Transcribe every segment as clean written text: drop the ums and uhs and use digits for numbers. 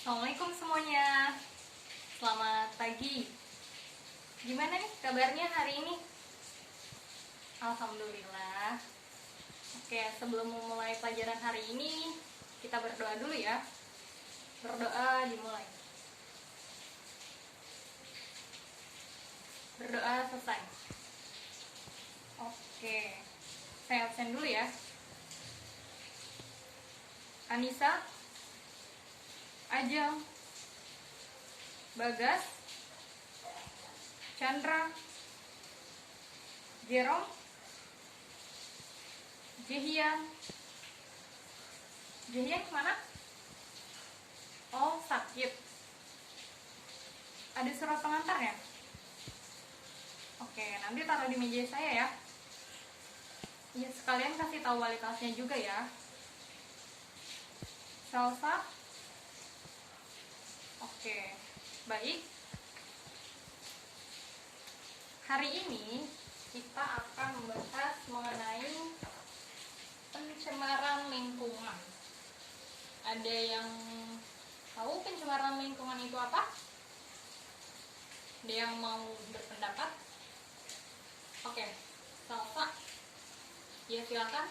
Assalamualaikum semuanya. Selamat pagi. Gimana nih kabarnya hari ini? Alhamdulillah. Oke, sebelum memulai pelajaran hari ini, kita berdoa dulu ya. Berdoa dimulai. Berdoa selesai. Oke. Saya absen dulu ya. Anissa, Ajeng, Bagas, Chandra, Jerome, Jehian kemana? Oh, sakit. Ada surat pengantar ya? Oke, nanti taruh di meja saya ya. Ya, sekalian kasih tahu wali kelasnya juga ya. Salsa. Oke, baik. Hari ini kita akan membahas mengenai pencemaran lingkungan. Ada yang tahu pencemaran lingkungan itu apa? Ada yang mau berpendapat? Oke, Salsa. Ya, silakan.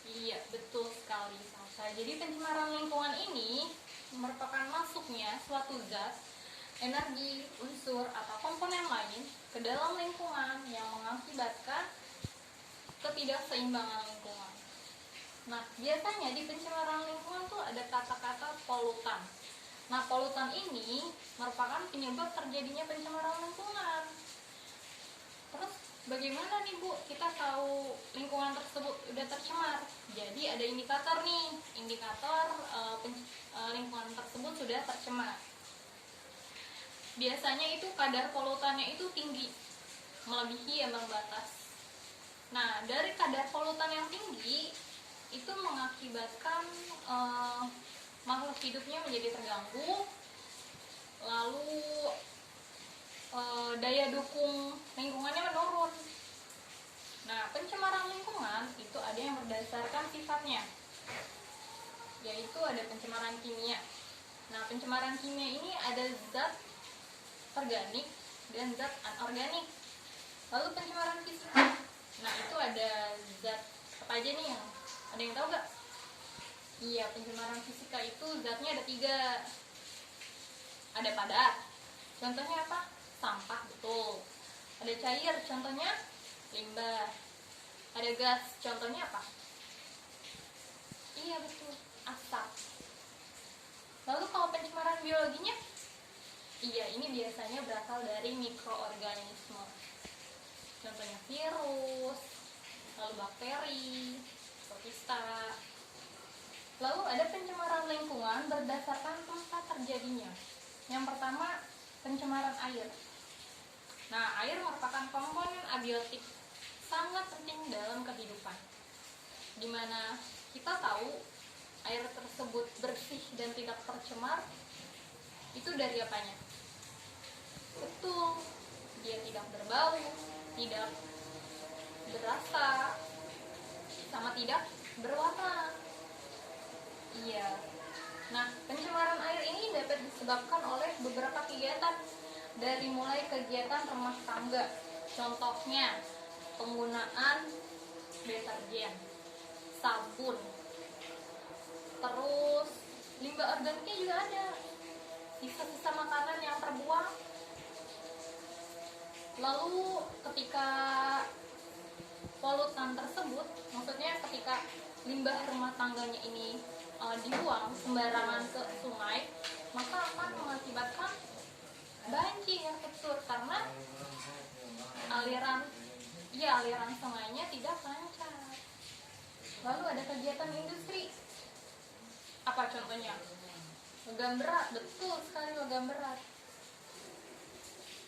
Iya, betul sekali, Salsa. Jadi pencemaran lingkungan ini merupakan masuknya suatu zat, energi, unsur, atau komponen lain ke dalam lingkungan yang mengakibatkan ketidakseimbangan lingkungan. Nah, biasanya di pencemaran lingkungan tuh ada kata-kata polutan. Nah, polutan ini merupakan penyebab terjadinya pencemaran lingkungan. Terus bagaimana nih Bu, kita tahu lingkungan tersebut udah tercemar? Jadi ada indikator nih, indikator lingkungan tersebut sudah tercemar. Biasanya itu kadar polutannya itu tinggi, melebihi ambang batas. Nah, dari kadar polutan yang tinggi itu mengakibatkan makhluk hidupnya menjadi terganggu, lalu daya dukung lingkungannya menurun. Nah, pencemaran lingkungan itu ada yang berdasarkan sifatnya, yaitu ada pencemaran kimia. Nah, pencemaran kimia ini ada zat organik dan zat anorganik. Lalu pencemaran fisika, nah itu ada zat apa aja nih, yang ada yang tahu gak? Iya, pencemaran fisika itu zatnya ada 3. Ada padat, contohnya apa? Sampah, betul. Ada cair, contohnya limbah. Ada gas, contohnya apa? Iya, betul, asap. Lalu kalau pencemaran biologinya? Iya, ini biasanya berasal dari mikroorganisme. Contohnya virus, lalu bakteri, protista. Lalu ada pencemaran lingkungan berdasarkan tempat terjadinya. Yang pertama, pencemaran air. Nah, air merupakan komponen abiotik sangat penting dalam kehidupan, dimana kita tahu air tersebut bersih dan tidak tercemar itu dari apanya? Betul, dia tidak berbau, tidak berasa, sama tidak berwarna. Iya. Nah, pencemaran air ini dapat disebabkan oleh beberapa kegiatan, dari mulai kegiatan rumah tangga, contohnya penggunaan deterjen, sabun, terus limbah organiknya juga ada, sisa-sisa makanan yang terbuang. Lalu ketika polutan tersebut, maksudnya ketika limbah rumah tangganya ini dibuang sembarangan ke sungai, maka akan mengakibatkan banjir, betul, karena aliran sungainya tidak lancar. Lalu ada kegiatan industri. Apa contohnya? Logam berat, betul sekali, logam berat.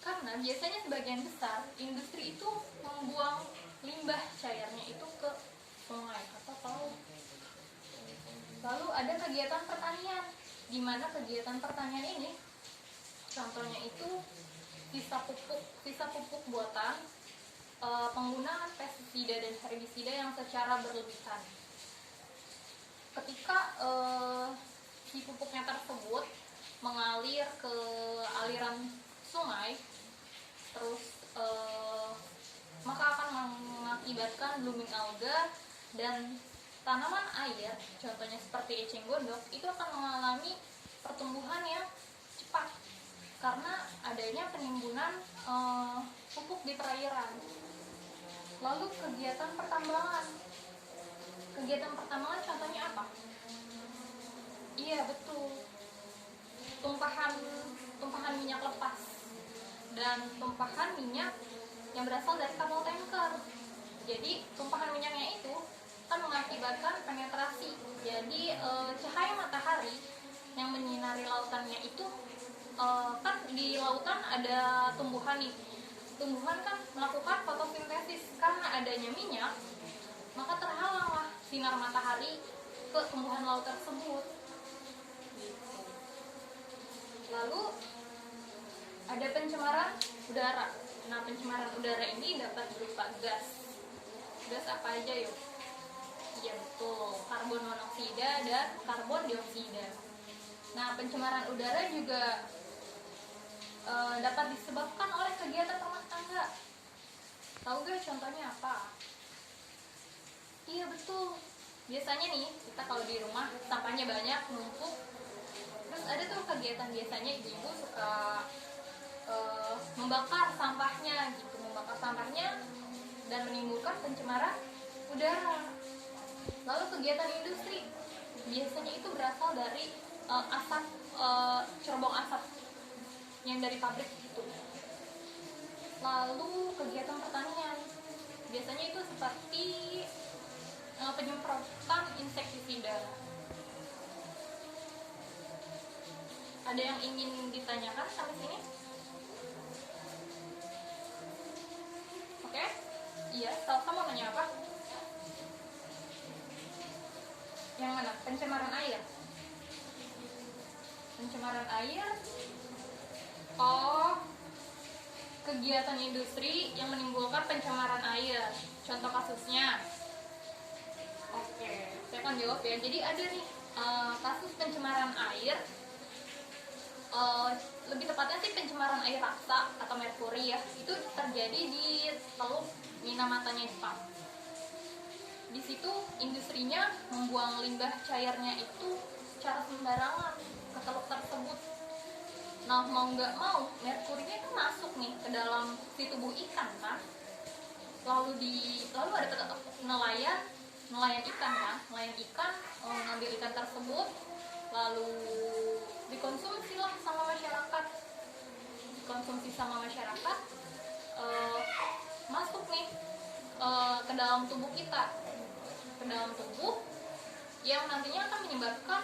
Karena biasanya sebagian besar industri itu membuang limbah cairnya itu ke sungai atau ke laut. Lalu ada kegiatan pertanian, di mana kegiatan pertanian ini contohnya itu sisa pupuk buatan, penggunaan pestisida dan herbisida yang secara berlebihan. ketika si pupuknya tersebut mengalir ke aliran sungai, terus maka akan mengakibatkan blooming alga, dan tanaman air, contohnya seperti eceng gondok, itu akan mengalami pertumbuhan yang cepat karena adanya penimbunan pupuk di perairan. Lalu kegiatan pertambangan contohnya apa? Iya betul, tumpahan minyak lepas dan tumpahan minyak yang berasal dari kapal tanker. Jadi tumpahan minyaknya itu akan mengakibatkan penetrasi. Jadi cahaya matahari yang menyinari lautannya itu kan di lautan ada tumbuhan nih. Tumbuhan kan melakukan fotosintesis, karena adanya minyak maka terhalanglah sinar matahari ke tumbuhan laut tersebut. Lalu ada pencemaran udara. Nah, pencemaran udara ini dapat berupa gas. Gas apa aja yuk? Iya betul, karbon monoksida dan karbon dioksida. Nah, pencemaran udara juga dapat disebabkan oleh kegiatan rumah tangga. Tahu gak contohnya apa? Iya betul. Biasanya nih, kita kalau di rumah sampahnya banyak, numpuk. Terus ada tuh kegiatan, biasanya ibu-ibu suka membakar sampahnya gitu, dan menimbulkan pencemaran udara. Lalu kegiatan industri biasanya itu berasal dari asap, cerobong asap yang dari pabrik gitu. Lalu kegiatan pertanian biasanya itu seperti penyemprotan insektisida. Ada yang ingin ditanyakan sampai sini? Oke? Iya, Salsa mau nanya apa? Yang mana? Pencemaran air. Pencemaran air. Oh, kegiatan industri yang menimbulkan pencemaran air. Contoh kasusnya. Oke, saya akan jawab ya. Jadi ada nih kasus pencemaran air. Lebih tepatnya sih pencemaran air raksa atau merkuri ya. Itu terjadi di Teluk Minamatanya Jepang. Di situ industrinya membuang limbah cairnya itu secara sembarangan ke teluk tersebut. Nah, mau nggak mau merkurinya itu masuk nih ke dalam si tubuh ikan kan. Lalu ada nelayan ikan kan, nelayan ikan ngambil ikan tersebut, lalu dikonsumsi sama masyarakat, masuk nih ke dalam tubuh kita, ke dalam tubuh, yang nantinya akan menyebabkan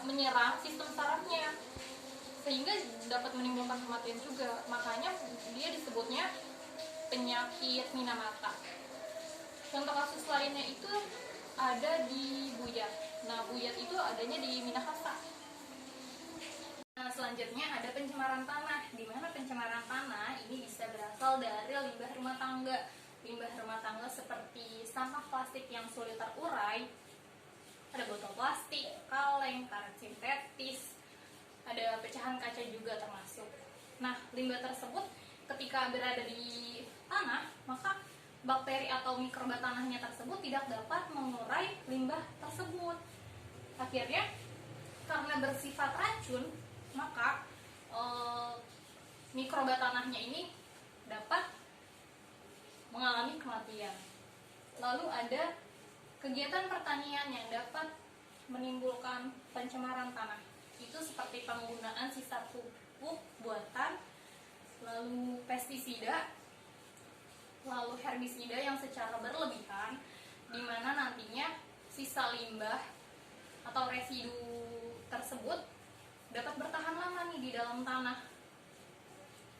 menyerang sistem sarafnya, sehingga dapat menimbulkan kematian juga. Makanya dia disebutnya penyakit Minamata. Contoh kasus lainnya itu ada di Buyat. Nah, Buyat itu adanya di Minahasa. Nah, selanjutnya ada pencemaran tanah, di mana pencemaran tanah ini bisa berasal dari limbah rumah tangga. Limbah rumah tangga seperti sampah plastik yang sulit terurai, ada botol plastik, kaleng, karet sintetis, ada pecahan kaca juga termasuk. Nah, limbah tersebut ketika berada di tanah, maka bakteri atau mikroba tanahnya tersebut tidak dapat mengurai limbah tersebut. Akhirnya, karena bersifat racun, maka mikroba tanahnya ini dapat mengalami kematian. Lalu ada kegiatan pertanian yang dapat menimbulkan pencemaran tanah. Itu seperti penggunaan sisa pupuk buatan, lalu pestisida, lalu herbisida yang secara berlebihan, di mana nantinya sisa limbah atau residu tersebut dapat bertahan lama nih di dalam tanah.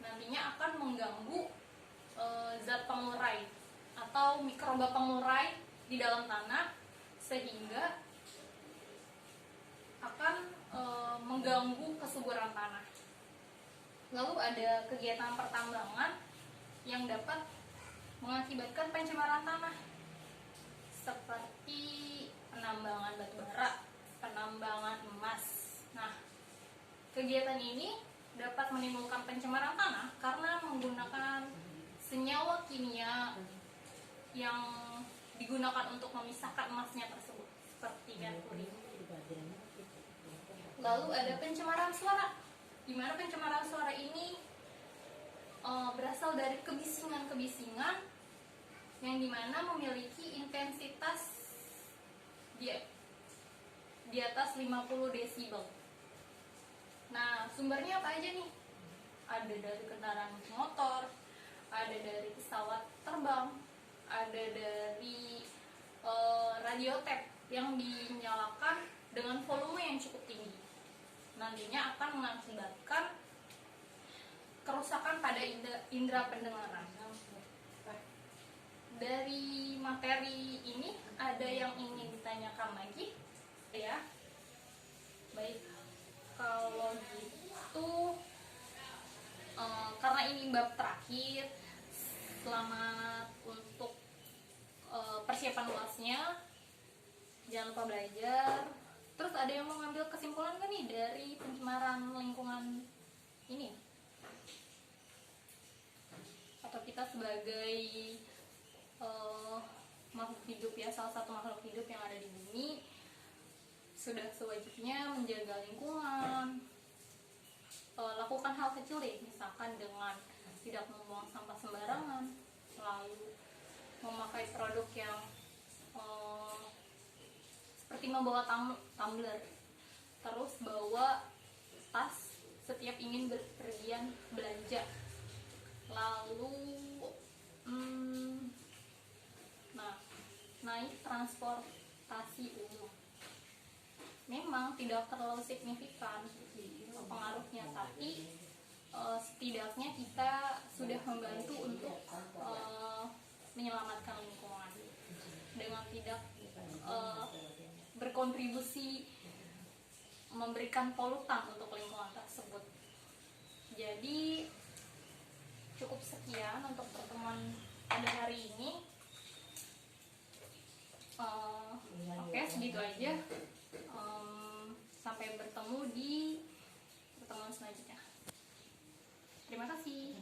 Nantinya akan mengganggu zat pengurai atau mikroba pengurai di dalam tanah, sehingga akan mengganggu kesuburan tanah. Lalu ada kegiatan pertambangan yang dapat mengakibatkan pencemaran tanah, seperti penambangan batu bara, kegiatan ini dapat menimbulkan pencemaran tanah karena menggunakan senyawa kimia yang digunakan untuk memisahkan emasnya tersebut, seperti merkuri. Lalu ada pencemaran suara, di mana pencemaran suara ini berasal dari kebisingan-kebisingan yang dimana memiliki intensitas di atas 50 desibel. Nah, sumbernya apa aja nih? Ada dari kendaraan motor, ada dari pesawat terbang, ada dari radio tape yang dinyalakan dengan volume yang cukup tinggi. Nantinya akan mengakibatkan kerusakan pada indera pendengaran. Dari materi ini ada yang ingin ditanyakan lagi? Ya, baik. Kalau gitu, karena ini bab terakhir, selamat untuk persiapan UASnya. Jangan lupa belajar. Terus ada yang mau ngambil kesimpulan kan nih dari pencemaran lingkungan ini? Atau kita sebagai makhluk hidup ya, salah satu makhluk hidup yang ada di bumi, sudah sewajibnya menjaga lingkungan, lakukan hal kecil deh, misalkan dengan tidak membuang sampah sembarangan, lalu memakai produk yang seperti membawa tumbler, terus bawa tas setiap ingin berpergian belanja, lalu naik transportasi umum. Memang tidak terlalu signifikan pengaruhnya, tapi setidaknya kita sudah membantu untuk menyelamatkan lingkungan dengan tidak berkontribusi memberikan polutan untuk lingkungan tersebut. Jadi cukup sekian untuk pertemuan pada hari ini. Oke, segitu aja. Sampai bertemu di pertemuan selanjutnya. Terima kasih.